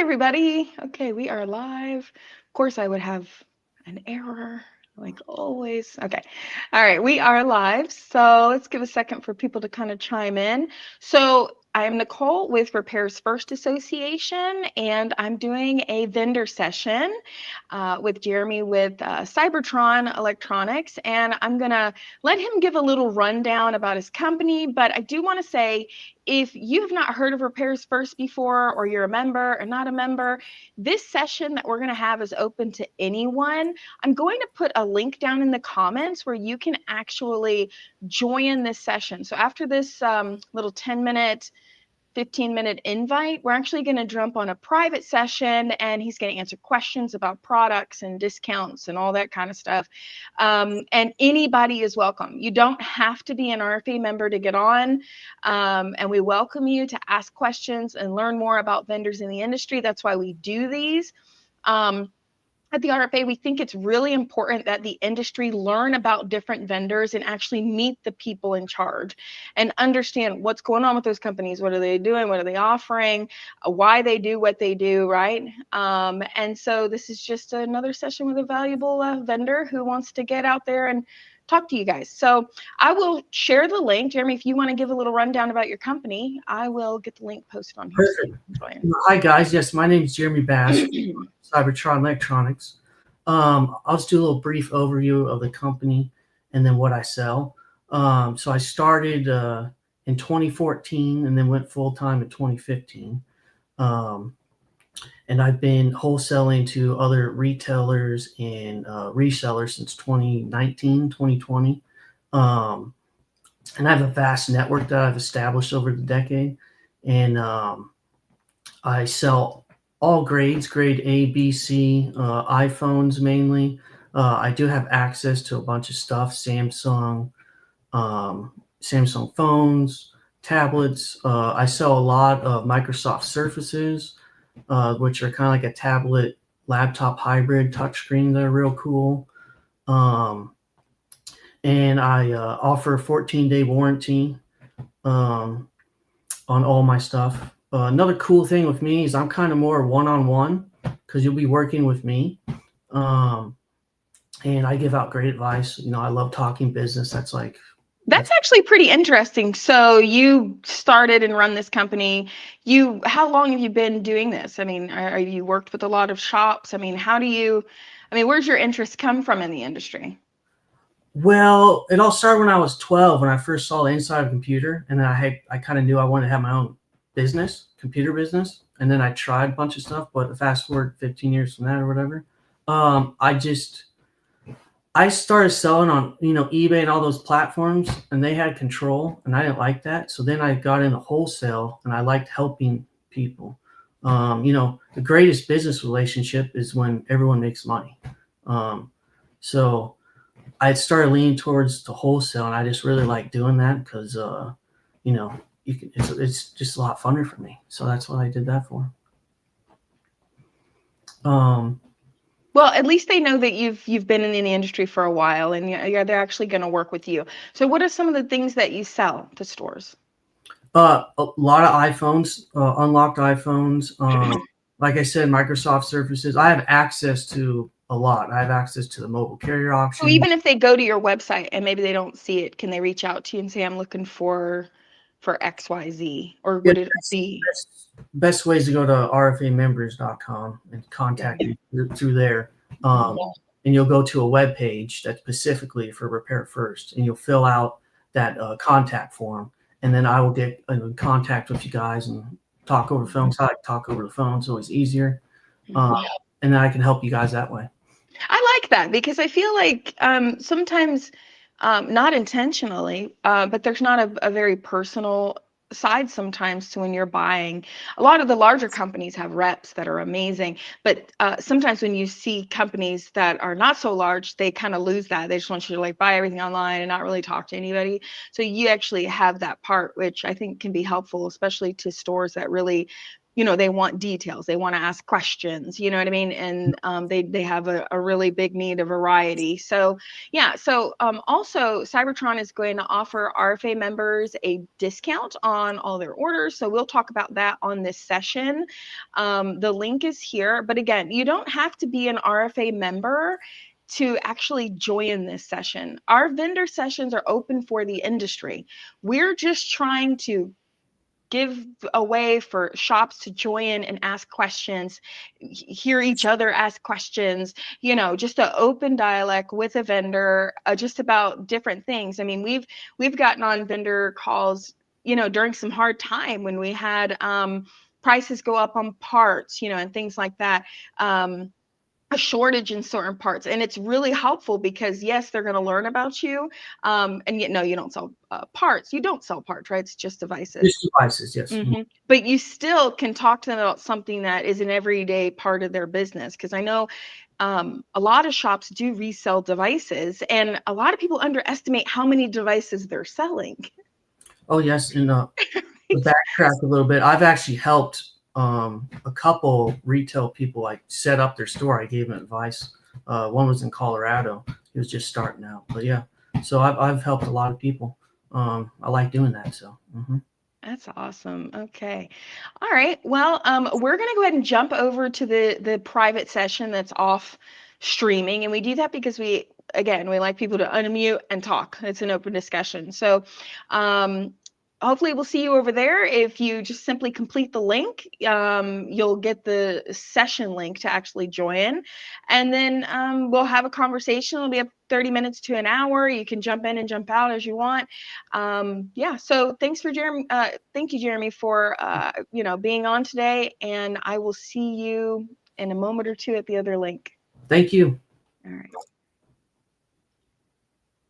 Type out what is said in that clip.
everybody. Okay, we are live. Of course, I would have an error like always. Okay. All right, we are live. So let's give a second for people to kind of chime in. So I am Nicole with Repairs First Association, and I'm doing a vendor session with Jeremy with Cybertron Electronics, and I'm going to let him give a little rundown about his company. But I do want to say, if you have not heard of Repairs First before, or you're a member or not a member, this session that we're going to have is open to anyone. I'm going to put a link down in the comments where you can actually join this session. So after this little 10-minute 15-minute invite, we're actually going to jump on a private session, and he's going to answer questions about products and discounts and all that kind of stuff. And anybody is welcome. You don't have to be an RFA member to get on, and we welcome you to ask questions and learn more about vendors in the industry. That's why we do these. At the RFA, we think it's really important that the industry learn about different vendors and actually meet the people in charge and understand what's going on with those companies. What are they doing? What are they offering? Why they do what they do, right? And so this is just another session with a valuable vendor who wants to get out there and talk to you guys. So I will share the link. Jeremy, if you want to give a little rundown about your company, I will get the link posted on here. Perfect. Hi, guys. Yes, my name is Jeremy Bass, Cybertron Electronics. I'll just do a little brief overview of the company and then what I sell. So I started in 2014 and then went full-time in 2015. And I've been wholesaling to other retailers and resellers since 2019, 2020. And I have a vast network that I've established over the decade. And I sell all grades, grade A, B, C, iPhones mainly. I do have access to a bunch of stuff, Samsung phones, tablets. I sell a lot of Microsoft Surfaces, which are kind of like a tablet laptop hybrid touchscreen. They're real cool. And I offer a 14-day warranty on all my stuff. Another cool thing with me is I'm kind of more one-on-one because you'll be working with me. And I give out great advice. You know, I love talking business. That's actually pretty interesting. So you started and run this company. How long have you been doing this? I mean, are you worked with a lot of shops? I mean, where's your interest come from in the industry? Well, it all started when I was 12, when I first saw the inside of a computer, and then I kind of knew I wanted to have my own business, computer business. And then I tried a bunch of stuff, but fast forward 15 years from that or whatever, I started selling on, eBay and all those platforms, and they had control, and I didn't like that. So then I got into wholesale, and I liked helping people. The greatest business relationship is when everyone makes money. So I started leaning towards the wholesale, and I just really like doing that because, it's just a lot funner for me. So that's what I did that for. Well, at least they know that you've been in the industry for a while, and they're actually going to work with you. So what are some of the things that you sell to stores? A lot of iPhones, unlocked iPhones. Like I said, Microsoft Surfaces. I have access to a lot. I have access to the mobile carrier option. So even if they go to your website and maybe they don't see it, can they reach out to you and say, I'm looking for XYZ? Or would it be? Best way is to go to RFAMembers.com and contact me through there. And you'll go to a web page that's specifically for Repair First, and you'll fill out that contact form. And then I will get in contact with you guys and talk over the phone. So I like to talk over the phone. It's always easier. And then I can help you guys that way. I like that because I feel like sometimes, not intentionally, but there's not a very personal side sometimes to when you're buying. A lot of the larger companies have reps that are amazing, but sometimes when you see companies that are not so large, they kind of lose that. They just want you to buy everything online and not really talk to anybody. So you actually have that part, which I think can be helpful, especially to stores that really they want details. They want to ask questions, you know what I mean? And they have a really big need of variety. So yeah, so also Cybertron is going to offer RFA members a discount on all their orders. So we'll talk about that on this session. The link is here, but again, you don't have to be an RFA member to actually join this session. Our vendor sessions are open for the industry. We're just trying to give a way for shops to join and ask questions, hear each other ask questions, just an open dialogue with a vendor, just about different things. I mean, we've gotten on vendor calls, during some hard time when we had prices go up on parts, and things like that. A shortage in certain parts, and it's really helpful because yes, they're going to learn about you, and yet no, you don't sell parts. You don't sell parts, right? It's just devices. Just devices, yes. But you still can talk to them about something that is an everyday part of their business, because I know a lot of shops do resell devices, and a lot of people underestimate how many devices they're selling. Oh yes, and to backtrack a little bit, I've actually helped a couple retail people like set up their store. I gave them advice. One was in Colorado. He was just starting out, but yeah. So I've helped a lot of people. I like doing that. So. That's awesome. Okay. All right. Well, we're going to go ahead and jump over to the private session that's off streaming, and we do that because we like people to unmute and talk. It's an open discussion. So, hopefully we'll see you over there. If you just simply complete the link, you'll get the session link to actually join. And then we'll have a conversation. It'll be up 30 minutes to an hour. You can jump in and jump out as you want. Yeah, so thanks for Jeremy. Thank you, Jeremy, for being on today. And I will see you in a moment or two at the other link. Thank you. All right.